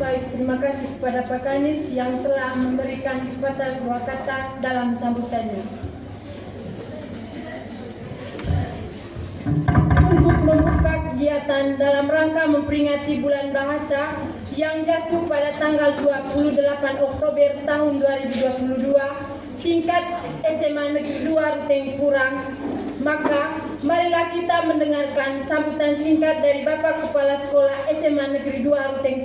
Baik, terima kasih kepada Pak Kanis yang telah memberikan sepatah dua kata dalam sambutannya. Untuk membuka kegiatan dalam rangka memperingati Bulan Bahasa yang jatuh pada tanggal 28 Oktober tahun 2022 tingkat SMA Negeri 2 Ruteng Kurang, maka marilah kita mendengarkan sambutan singkat dari Bapak Kepala Sekolah SMA Negeri 2 Ruteng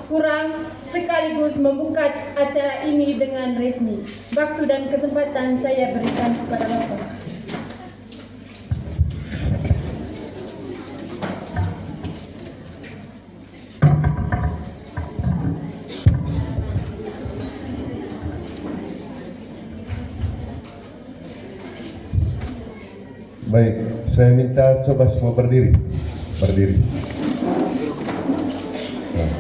Kurang sekaligus membuka acara ini dengan resmi. Waktu dan kesempatan saya berikan kepada Bapak. Baik, saya minta coba semua berdiri. Nah.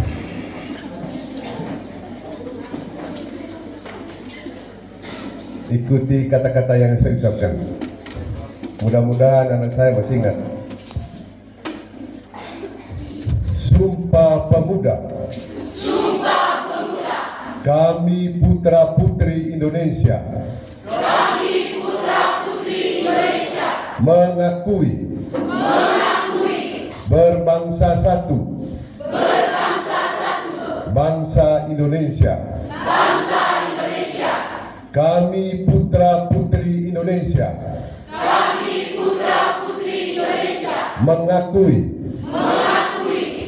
Ikuti kata-kata yang saya ucapkan. Mudah-mudahan anak saya masih ingat. Sumpah Pemuda. Kami putra-putri Indonesia. Mengakui berbangsa satu bangsa Indonesia. Kami putra-putri Indonesia mengakui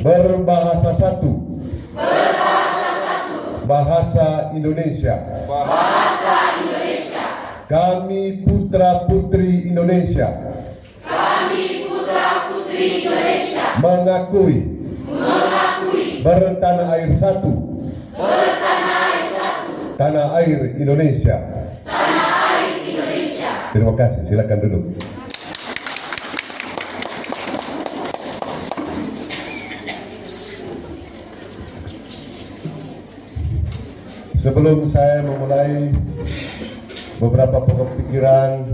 berbahasa satu bahasa Indonesia. Kami putra-putri Indonesia mengakui bertanah air satu tanah air Indonesia. Terima kasih, silakan duduk. Sebelum saya memulai beberapa pokok pikiran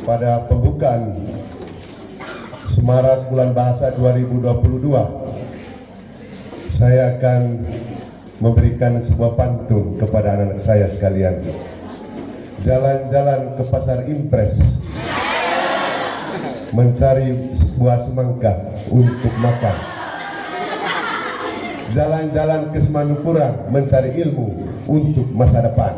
pada pembukaan Semarak Bulan Bahasa 2022, saya akan memberikan sebuah pantun kepada anak-anak saya sekalian. Jalan-jalan ke pasar impres, mencari buah semangka untuk makan. Jalan-jalan ke Semanukura, mencari ilmu untuk masa depan.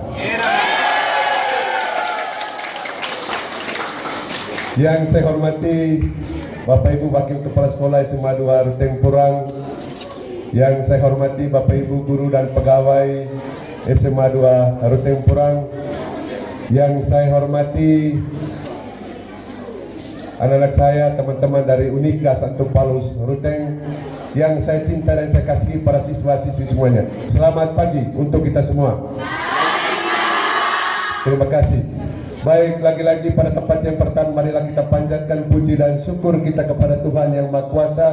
Yang saya hormati Bapak Ibu Wakil Kepala Sekolah SMA 2 Ruteng Kurang, yang saya hormati Bapak Ibu guru dan pegawai SMA 2 Ruteng Kurang, yang saya hormati anak-anak saya, teman-teman dari Unika Santo Paulus Ruteng, yang saya cinta dan saya kasihi para siswa-siswi semuanya. Selamat pagi untuk kita semua. Terima kasih. Baik, lagi-lagi pada tempat yang pertama, marilah kita panjatkan puji dan syukur kita kepada Tuhan Yang Maha Kuasa,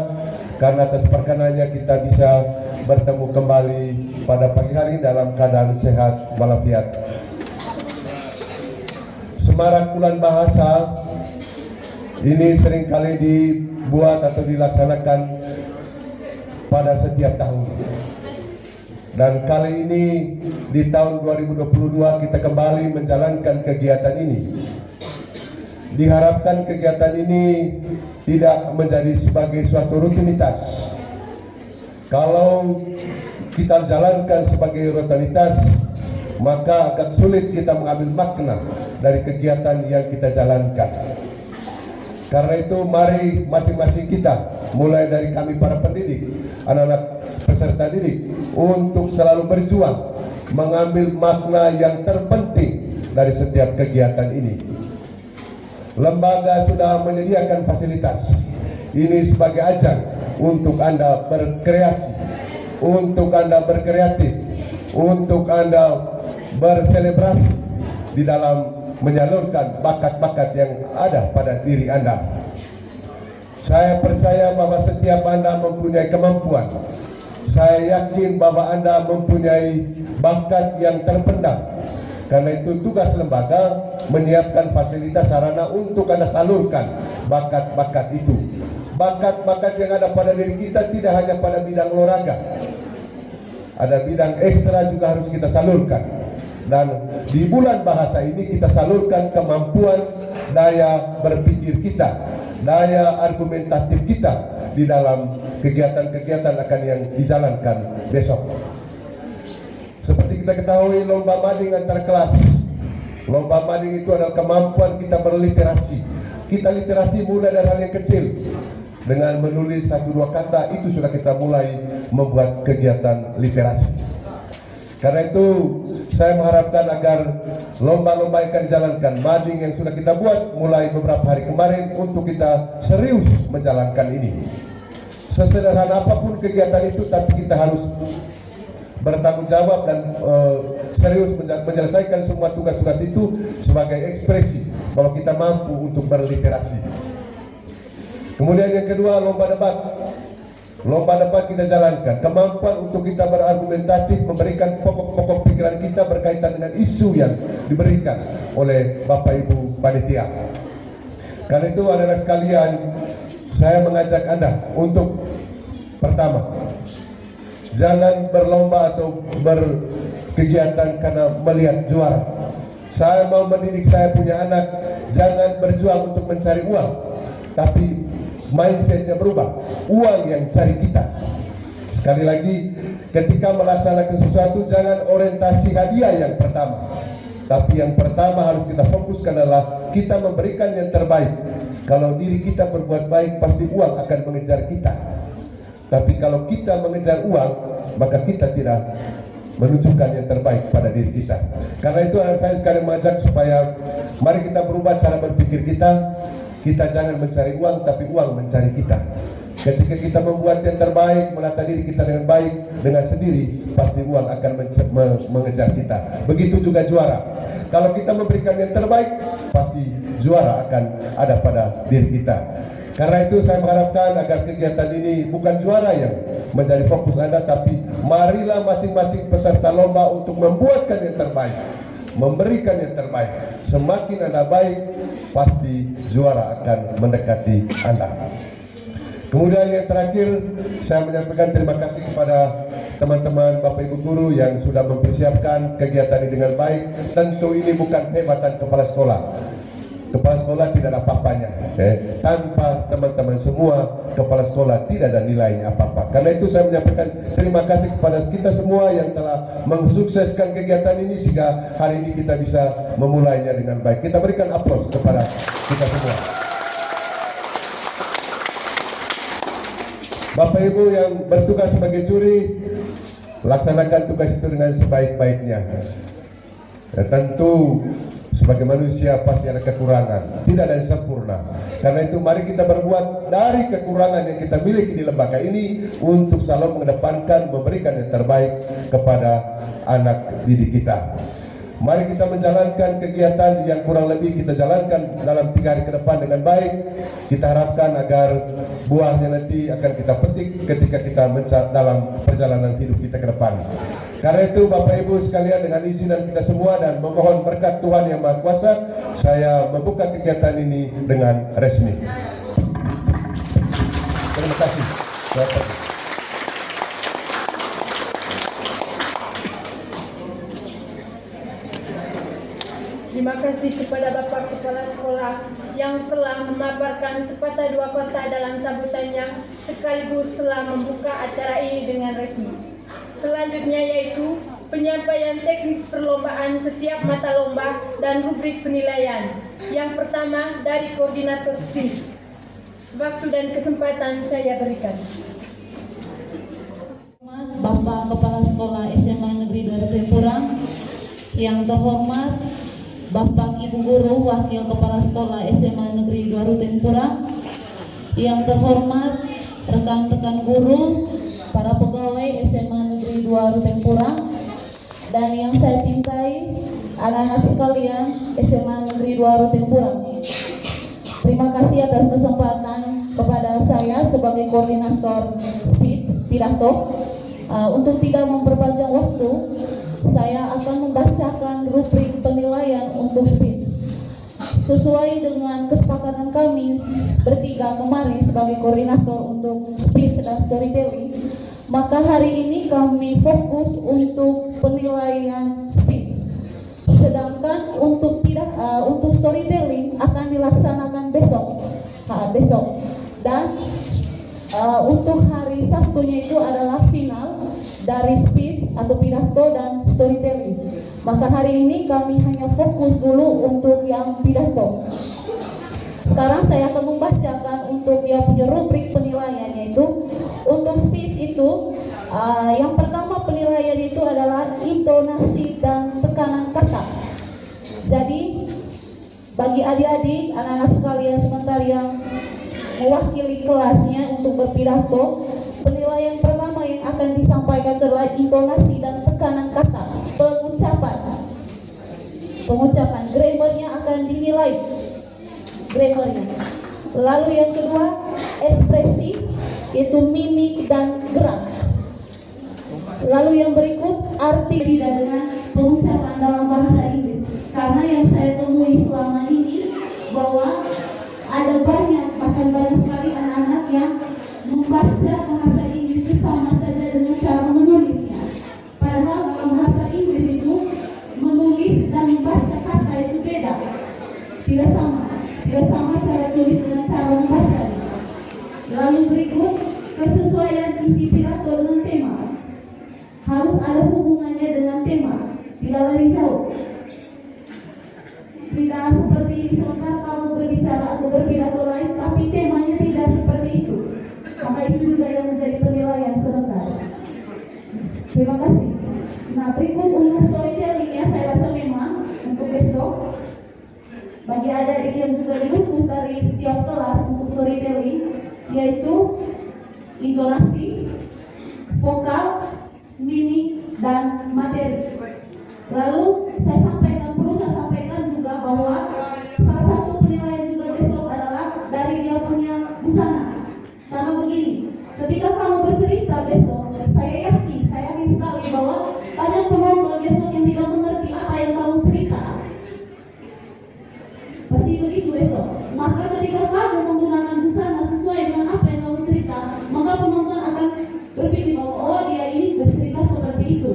karena atas perkenannya kita bisa bertemu kembali pada pagi hari dalam keadaan sehat walafiat. Semarak Bulan Bahasa ini seringkali dibuat atau dilaksanakan pada setiap tahun. Dan kali ini di tahun 2022 kita kembali menjalankan kegiatan ini. Diharapkan kegiatan ini tidak menjadi sebagai suatu rutinitas. Kalau kita jalankan sebagai rutinitas, maka akan sulit kita mengambil makna dari kegiatan yang kita jalankan. Karena itu mari masing-masing kita, mulai dari kami para pendidik, anak-anak peserta didik, untuk selalu berjuang mengambil makna yang terpenting dari setiap kegiatan ini. Lembaga sudah menyediakan fasilitas ini sebagai ajang untuk Anda berkreasi, untuk Anda berkreatif, untuk Anda berselebrasi di dalam menyalurkan bakat-bakat yang ada pada diri Anda. Saya percaya bahwa setiap Anda mempunyai kemampuan. Saya yakin bahwa Anda mempunyai bakat yang terpendam. Karena itu tugas lembaga menyiapkan fasilitas sarana untuk Anda salurkan bakat-bakat itu. Bakat-bakat yang ada pada diri kita tidak hanya pada bidang olahraga, ada bidang ekstra juga harus kita salurkan. Dan di bulan bahasa ini kita salurkan kemampuan daya berpikir kita, daya argumentatif kita di dalam kegiatan-kegiatan akan yang dijalankan besok. Seperti kita ketahui, lomba mading antar kelas. Lomba mading itu adalah kemampuan kita berliterasi. Kita literasi mulai dari hal yang kecil. Dengan menulis 1-2 kata itu sudah kita mulai membuat kegiatan literasi. Karena itu saya mengharapkan agar lomba-lomba yang akan dijalankan, mading yang sudah kita buat mulai beberapa hari kemarin, untuk kita serius menjalankan ini. Sesederhana apapun kegiatan itu, tapi kita harus bertanggung jawab dan serius menyelesaikan semua tugas-tugas itu sebagai ekspresi bahwa kita mampu untuk berliterasi. Kemudian yang kedua, lomba debat. Lomba debat kita jalankan kemampuan untuk kita berargumentatif, memberikan pokok-pokok pikiran kita berkaitan dengan isu yang diberikan oleh Bapak Ibu panitia. Karena itu anak-anak sekalian, saya mengajak Anda untuk pertama, jangan berlomba atau berkegiatan karena melihat juara. Saya mau mendidik saya punya anak, jangan berjuang untuk mencari uang, tapi mindsetnya berubah, uang yang cari kita. Sekali lagi, ketika melaksanakan sesuatu, jangan orientasi hadiah yang pertama, tapi yang pertama harus kita fokuskan adalah kita memberikan yang terbaik. Kalau diri kita berbuat baik, pasti uang akan mengejar kita. Tapi kalau kita mengejar uang, maka kita tidak menunjukkan yang terbaik pada diri kita. Karena itu saya sekali mengajak supaya mari kita berubah cara berpikir kita. Kita jangan mencari uang, tapi uang mencari kita. Ketika kita membuat yang terbaik, menata diri kita dengan baik, dengan sendiri, pasti uang akan mengejar kita. Begitu juga juara. Kalau kita memberikan yang terbaik, pasti juara akan ada pada diri kita. Karena itu saya mengharapkan agar kegiatan ini bukan juara yang menjadi fokus Anda, tapi marilah masing-masing peserta lomba untuk membuatkan yang terbaik, memberikan yang terbaik. Semakin Anda baik, pasti juara akan mendekati Anda. Kemudian yang terakhir, saya menyampaikan terima kasih kepada teman-teman Bapak Ibu guru yang sudah mempersiapkan kegiatan ini dengan baik. Tentu ini bukan kehebatan kepala sekolah. Kepala sekolah tidak ada apa-apanya. Tanpa teman-teman semua, kepala sekolah tidak ada nilainya apa-apa. Karena itu saya menyampaikan terima kasih kepada kita semua yang telah mensukseskan kegiatan ini sehingga hari ini kita bisa memulainya dengan baik. Kita berikan aplaus kepada kita semua. Bapak Ibu yang bertugas sebagai juri, laksanakan tugas itu dengan sebaik-baiknya. Tentu sebagai manusia pasti ada kekurangan, tidak ada yang sempurna. Karena itu mari kita berbuat dari kekurangan yang kita miliki di lembaga ini untuk selalu mengedepankan, memberikan yang terbaik kepada anak didik kita. Mari kita menjalankan kegiatan yang kurang lebih kita jalankan dalam 3 hari ke depan dengan baik. Kita harapkan agar buahnya nanti akan kita petik ketika kita dalam perjalanan hidup kita ke depan. Karena itu Bapak Ibu sekalian, dengan izinan kita semua dan memohon berkat Tuhan Yang Maha Kuasa, saya membuka kegiatan ini dengan resmi. Terima kasih. Terima kasih kepada Bapak Kepala Sekolah yang telah memaparkan sepatah dua kata dalam sambutannya sekaligus telah membuka acara ini dengan resmi. Selanjutnya yaitu penyampaian teknis perlombaan setiap mata lomba dan rubrik penilaian. Yang pertama dari koordinator SPIS. Waktu dan kesempatan saya berikan. Bapak Kepala Sekolah SMA Negeri 2 Tempurang, yang terhormat Bapak Ibu Guru Wakil Kepala Sekolah SMA Negeri 2 Tempurang, yang terhormat rekan-rekan guru, para pegawai SMA Negeri 2 Tempurang, dan yang saya cintai anak-anak sekalian SMA Negeri 2 Tempurang. Terima kasih atas kesempatan kepada saya sebagai koordinator speech pidato. Untuk tidak memperpanjang waktu, saya akan membacakan rubrik penilaian untuk speech. Sesuai dengan kesepakatan kami bertiga kemarin sebagai koordinator untuk speech dan storytelling, Maka hari ini kami fokus untuk penilaian speech. Sedangkan untuk untuk storytelling akan dilaksanakan besok. Dan untuk hari Sabtunya itu adalah final dari speech atau pidato dan storytelling. Maka hari ini kami hanya fokus dulu untuk yang pidato. Sekarang saya akan membacakan untuk yang punya rubrik penilaian, yaitu untuk speech itu yang pertama penilaian itu adalah intonasi dan tekanan kata. Jadi bagi adik-adik, anak-anak sekalian sebentar yang mewakili kelasnya untuk berpidato, penilaian pertama yang akan disampaikan adalah intonasi dan tekanan kata, pengucapan, grammarnya akan dinilai, grammarnya. Lalu yang kedua, ekspresi, yaitu mimik dan gerak. Lalu yang berikut, arti dengan pengucapan dalam bahasa Inggris. Karena yang saya temui selama ini bahwa ada bahkan banyak sekali anak-anak yang membaca bahasa Inggris itu sama saja dengan cara menulisnya. Padahal dalam bahasa Inggris itu menulis dan membaca kata itu beda, tidak sama cara tulis dengan cara membaca. Lalu berikut, kesesuaian isi pidato dengan tema. Harus ada hubungannya dengan tema, tidak lari jauh. Tidak seperti sebentar kamu berbicara atau berpidato lain, tapi temanya tidak seperti itu. Maka itu juga yang menjadi penilaian sebentar. Terima kasih. Nah, berikut untuk storytelling ya, saya rasa memang untuk besok bagi adik-adik yang juga dilupus dari setiap kelas untuk storytelling, yaitu intonasi, vokal, mimik, dan materi. Lalu perlu saya sampaikan juga bahwa salah satu penilaian juga besok adalah dari dia punya busana. Karena begini, ketika kamu bercerita besok, saya yakin sekali bahwa banyak penonton besok yang tidak mengerti apa yang kamu cerita. Pasti begitu besok. Maka ketika kamu menggunakan busana sesuai dengan apa yang kamu cerita, maka penonton akan berpikir bahwa oh dia ini bercerita seperti itu,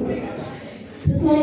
sesuai